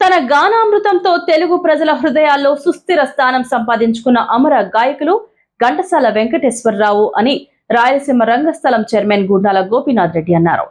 తన గానామృతంతో తెలుగు ప్రజల హృదయాల్లో సుస్థిర స్థానం సంపాదించుకున్న అమర గాయకులు ఘంటసాల వెంకటేశ్వరరావు అని రాయలసీమ రంగస్థలం చైర్మన్ గుండాల గోపీనాథ్ రెడ్డి అన్నారు.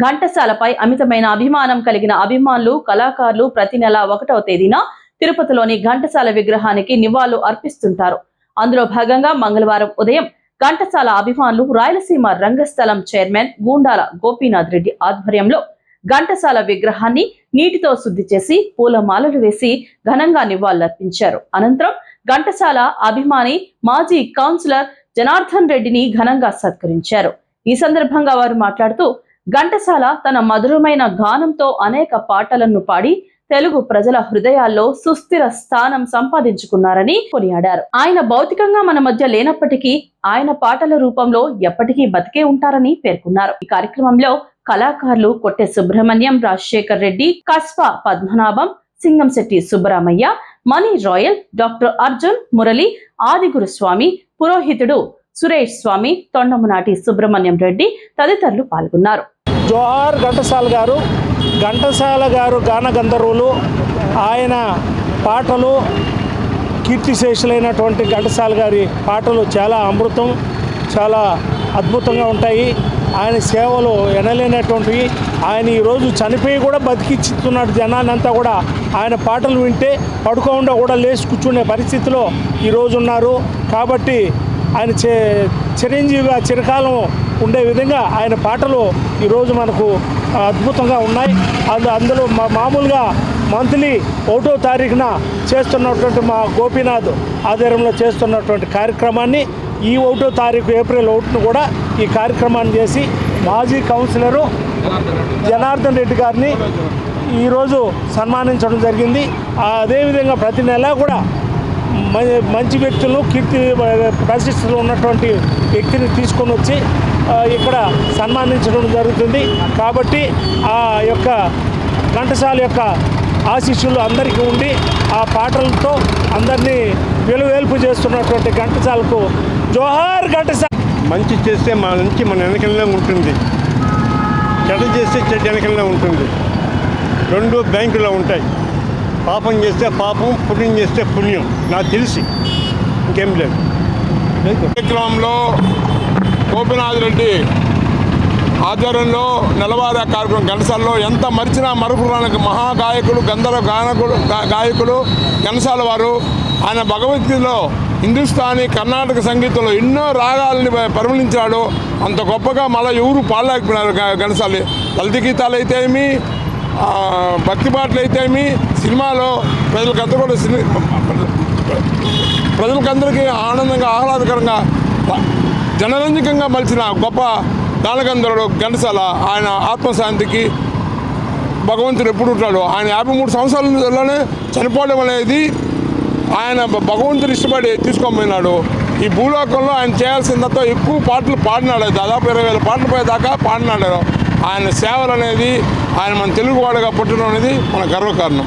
ఘంటసాలపై అమితమైన అభిమానం కలిగిన అభిమానులు, కళాకారులు ప్రతి నెల 1వ తేదీన తిరుపతిలోని ఘంటసాల విగ్రహానికి నివాళులు అర్పిస్తుంటారు. అందులో భాగంగా మంగళవారం ఉదయం ఘంటసాల అభిమానులు రాయలసీమ రంగస్థలం చైర్మన్ గుండాల గోపీనాథ్ రెడ్డి ఆధ్వర్యంలో ఘంటసాల విగ్రహాన్ని నీటితో శుద్ధి చేసి పూలమాలలు వేసి ఘనంగా నివాళులర్పించారు. అనంతరం ఘంటసాల అభిమాని మాజీ కౌన్సిలర్ జనార్దన్ రెడ్డిని ఘనంగా సత్కరించారు. ఈ సందర్భంగా వారు మాట్లాడుతూ ఘంటసాల తన మధురమైన గానంతో అనేక పాటలను పాడి తెలుగు ప్రజల హృదయాల్లో సుస్థిర స్థానం సంపాదించుకున్నారని కొనియాడారు. ఆయన భౌతికంగా మన మధ్య లేనప్పటికీ ఆయన పాటల రూపంలో ఎప్పటికీ బతికే ఉంటారని పేర్కొన్నారు. ఈ కార్యక్రమంలో కళాకారులు కొట్టె సుబ్రహ్మణ్యం, రాజశేఖర్ రెడ్డి, కస్పా పద్మనాభం, సింగంశెట్టి సుబ్బరామయ్య, మణి రాయల్, డాక్టర్ అర్జున్, మురళి, ఆదిగురుస్వామి, పురోహితుడు సురేష్ స్వామి, తొండమునాటి సుబ్రహ్మణ్యం రెడ్డి తదితరులు పాల్గొన్నారు. జోహార్ ఘంటసాల గారు. ఘంటసాల గారు గాన గంధర్వులు. ఆయన పాటలు కీర్తిశేషులైనటువంటి ఘంటసాల గారి పాటలు చాలా అమృతం, చాలా అద్భుతంగా ఉంటాయి. ఆయన సేవలు ఎనలేనటువంటివి. ఆయన ఈరోజు చనిపోయి కూడా బతికిచ్చిస్తున్నాడు జనాన్నంతా కూడా. ఆయన పాటలు వింటే పడుకోకుండా కూడా లేచి కూర్చునే పరిస్థితిలో ఈరోజు ఉన్నారు. కాబట్టి ఆయన చిరంజీవిగా చిరకాలం ఉండే విధంగా ఆయన పాటలు ఈరోజు మనకు అద్భుతంగా ఉన్నాయి. అందులో మామూలుగా మంత్లీ 1వ తారీఖున చేస్తున్నటువంటి మా గోపీనాథ్ ఆధ్వర్యంలో చేస్తున్నటువంటి కార్యక్రమాన్ని ఈ 1వ తారీఖు ఏప్రిల్ 1ను కూడా ఈ కార్యక్రమాన్ని చేసి మాజీ కౌన్సిలరు జనార్దన్ రెడ్డి గారిని ఈరోజు సన్మానించడం జరిగింది. అదేవిధంగా ప్రతి నెల కూడా మంచి వ్యక్తులను, కీర్తి ప్రతిష్టలు ఉన్నటువంటి వ్యక్తిని తీసుకొని వచ్చి ఇక్కడ సన్మానించడం జరుగుతుంది. కాబట్టి ఆ యొక్క ఘంటసాల యొక్క ఆశీస్సులు అందరికీ ఉండి ఆ పాటలతో అందరినీ వెలువేల్పు చేస్తున్నటువంటి ఘంటసాలకు జోహార్ ఘంటసాల. మంచి చేస్తే మంచి మన వెనకలనే ఉంటుంది, చెడ్డ చేస్తే చెడ్డ వెనకలనే ఉంటుంది. రెండు బ్యాంకులో ఉంటాయి. పాపం చేస్తే పాపం, పుణ్యం చేస్తే పుణ్యం. నాకు తెలిసి ఇంకేం లేదు. కార్యక్రమంలో గోపీనాథ్ రెడ్డి ఆధ్వర్యంలో నెలవారీ కార్యక్రమం ఘంటసాలలో ఎంత మరిచినా మరుపురానికి మహాగాయకులు, గంధర్వ గాయకులు ఘంటసాల వారు. ఆయన భగవద్గీతలో హిందుస్థానీ, కర్ణాటక సంగీతంలో ఎన్నో రాగాలని పరిమళించాడు. అంత గొప్పగా మళ్ళీ ఎవరు పాడలేకపోయినారు ఘంటసాల. లలిత గీతాలు అయితే ఏమి, భక్తి పాటలు అయితే ఏమి, సినిమాలో ప్రజలకందరికీ ఆనందంగా, ఆహ్లాదకరంగా, జనరంజకంగా మలిచిన గొప్ప గానగంధర్వుడు ఘంటసాల. ఆయన ఆత్మశాంతికి భగవంతుడు ఎప్పుడు ఉంటాడు. ఆయన 53 సంవత్సరాలలోనే చనిపోవడం అనేది ఆయన భగవంతుడు ఇష్టపడి తీసుకొని ఈ భూలోకంలో ఆయన చేయాల్సినంత ఎక్కువ పాటలు పాడినాడు. దాదాపు 20,000 పాటలు పోయేదాకా పాడినాడు. ఆయన సేవలు అనేది, ఆయన మన తెలుగువాడుగా పుట్టడం అనేది మన గర్వకారణం.